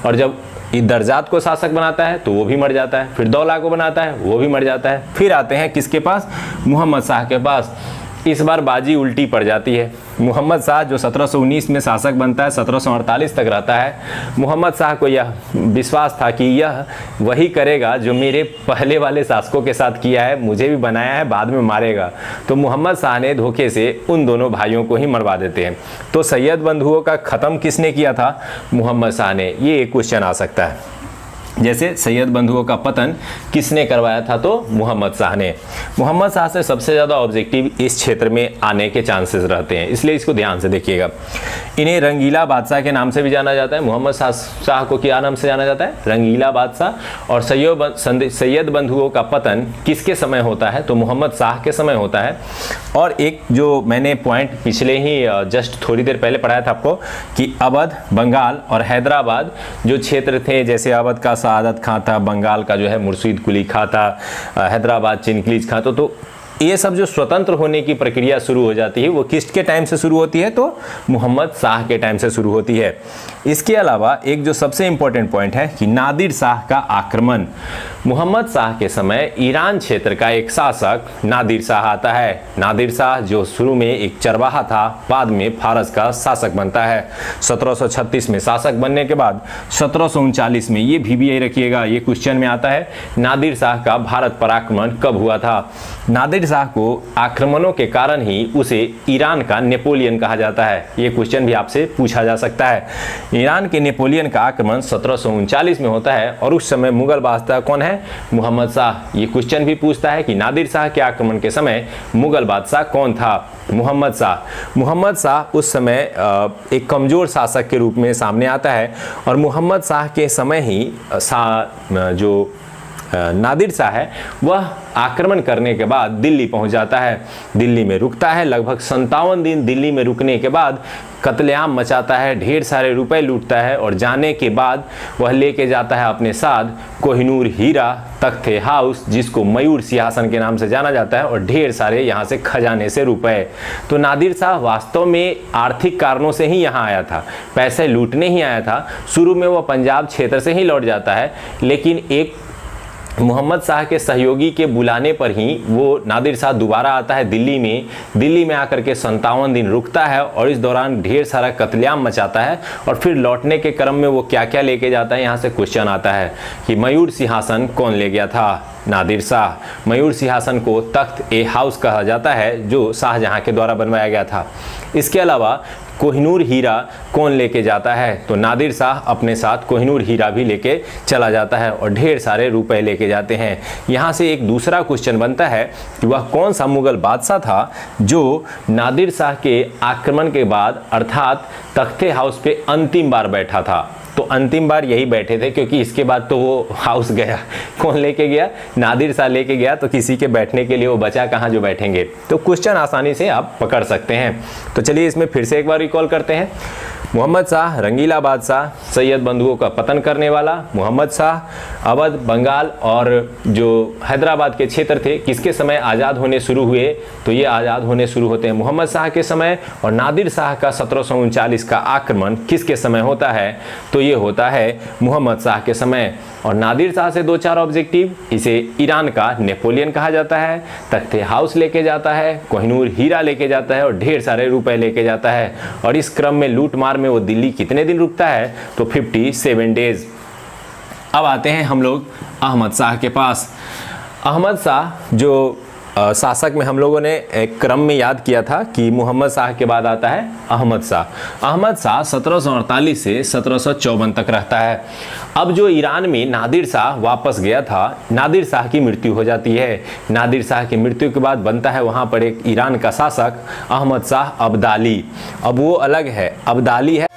और जब दर्जात को शासक बनाता है तो वो भी मर जाता है, फिर दौला को बनाता है वो भी मर जाता है। फिर आते हैं किसके पास, मोहम्मद शाह के पास। इस बार बाजी उल्टी पड़ जाती है। मोहम्मद शाह जो 1719 में शासक बनता है 1748 तक रहता है। मोहम्मद शाह को यह विश्वास था कि यह वही करेगा जो मेरे पहले वाले शासकों के साथ किया है, मुझे भी बनाया है, बाद में मारेगा। तो मोहम्मद शाह ने धोखे से उन दोनों भाइयों को ही मरवा देते हैं। तो सैयद बंधुओं का ख़त्म किसने किया था, मोहम्मद शाह ने। ये एक क्वेश्चन आ सकता है। जैसे सैयद बंधुओं का पतन किसने करवाया था, तो मोहम्मद शाह ने। मोहम्मद शाह से सबसे ज़्यादा ऑब्जेक्टिव इस क्षेत्र में आने के चांसेस रहते हैं, इसलिए इसको ध्यान से देखिएगा। इन्हें रंगीला बादशाह के नाम से भी जाना जाता है। मोहम्मद शाह को क्या नाम से जाना जाता है, रंगीला बादशाह। और सैयद बंधुओं का पतन किसके समय होता है, तो मोहम्मद शाह के समय होता है। और एक जो मैंने पॉइंट पिछले ही जस्ट थोड़ी देर पहले पढ़ाया था आपको कि अवध, बंगाल और हैदराबाद जो क्षेत्र थे, जैसे अवध का सआदत खां था, बंगाल का जो है मुर्शीद कुली खां था, हैदराबाद चिनकलीज खां, तो ये सब जो स्वतंत्र होने की प्रक्रिया शुरू हो जाती है वो किसके टाइम से शुरू होती है, तो मोहम्मद शाह के टाइम से शुरू होती है। इसके अलावा एक जो सबसे इंपॉर्टेंट पॉइंट है कि नादिर शाह का आक्रमण। मोहम्मद शाह के समय ईरान क्षेत्र का एक शासक नादिर शाह आता है। नादिर शाह जो शुरू में एक चरवाहा था, बाद में फारस का शासक बनता है। 1736 में शासक बनने के बाद 1739 में, ये भी रखिएगा, ये क्वेश्चन में आता है, नादिर शाह का भारत पर आक्रमण कब हुआ था। नादिर शाह को आक्रमणों के कारण ही उसे ईरान का नेपोलियन कहा जाता है। ये क्वेश्चन भी आपसे पूछा जा सकता है। ईरान के नेपोलियन का आक्रमण 1739 में होता है और उस समय मुगल बादशाह कौन है, मोहम्मद शाह। ये क्वेश्चन भी पूछता है कि नादिर शाह के आक्रमण के समय मुगल बादशाह कौन था, मोहम्मद शाह। मोहम्मद शाह उस समय एक कमजोर शासक के रूप में सामने आता है और मोहम्मद शाह के समय ही जो नादिर शाह है वह आक्रमण करने के बाद दिल्ली पहुंच जाता है। दिल्ली में रुकता है, लगभग 57 दिन दिल्ली में रुकने के बाद कत्लेआम मचाता है, ढेर सारे रुपए लूटता है और जाने के बाद वह लेके जाता है अपने साथ कोहिनूर हीरा, तख्ते हाउस जिसको मयूर सिंहासन के नाम से जाना जाता है, और ढेर सारे यहाँ से खजाने से रुपए। तो नादिर शाह वास्तव में आर्थिक कारणों से ही यहाँ आया था, पैसे लूटने ही आया था। शुरू में वह पंजाब क्षेत्र से ही लौट जाता है, लेकिन एक मोहम्मद शाह के सहयोगी के बुलाने पर ही वो नादिर शाह दोबारा आता है दिल्ली में आकर के 57 दिन रुकता है और इस दौरान ढेर सारा कत्लेआम मचाता है। और फिर लौटने के क्रम में वो क्या क्या लेके जाता है, यहाँ से क्वेश्चन आता है कि मयूर सिंहासन कौन ले गया था, नादिर शाह। मयूर सिंहासन को तख्त ए हाउस कहा जाता है जो शाहजहां के द्वारा बनवाया गया था। इसके अलावा कोहिनूर हीरा कौन लेके जाता है, तो नादिर शाह अपने साथ कोहिनूर हीरा भी लेके चला जाता है और ढेर सारे रुपए लेके जाते हैं। यहाँ से एक दूसरा क्वेश्चन बनता है कि वह कौन सा मुगल बादशाह था जो नादिर शाह के आक्रमण के बाद अर्थात तख्ते हाउस पे अंतिम बार बैठा था। तो अंतिम बार यही बैठे थे क्योंकि इसके बाद तो वो हाउस गया। कौन लेके गया, नादिर शाह लेके गया, तो किसी के बैठने के लिए वो बचा कहाँ जो बैठेंगे। तो क्वेश्चन आसानी से आप पकड़ सकते हैं। तो चलिए इसमें फिर से एक बार रिकॉल करते हैं। मोहम्मद शाह रंगीला बादशाह, सैयद बंधुओं का पतन करने वाला। मोहम्मद शाह अवध, बंगाल और जो हैदराबाद के क्षेत्र थे किसके समय आज़ाद होने शुरू हुए, तो ये आज़ाद होने शुरू होते हैं मोहम्मद शाह के समय। और नादिर शाह का 1739 का आक्रमण किसके समय होता है, तो ये होता है मोहम्मद शाह के समय। और नादिर शाह से 2-4 ऑब्जेक्टिव, इसे ईरान का नेपोलियन कहा जाता है, तख्ते हाउस लेके जाता है, कोहिनूर हीरा लेके जाता है और ढेर सारे रुपए लेके जाता है। और इस क्रम में लूट मार में वो दिल्ली कितने दिन रुकता है, तो 57 डेज। अब आते हैं हम लोग अहमद शाह के पास। अहमद शाह जो शासक में हम लोगों ने एक क्रम में याद किया था कि मोहम्मद शाह के बाद आता है अहमद शाह। अहमद शाह 1748 से 1754 तक रहता है। अब जो ईरान में नादिर शाह वापस गया था, नादिर शाह की मृत्यु हो जाती है। नादिर शाह की मृत्यु के बाद बनता है वहाँ पर एक ईरान का शासक अहमद शाह अब्दाली। अब वो अलग है, अब्दाली है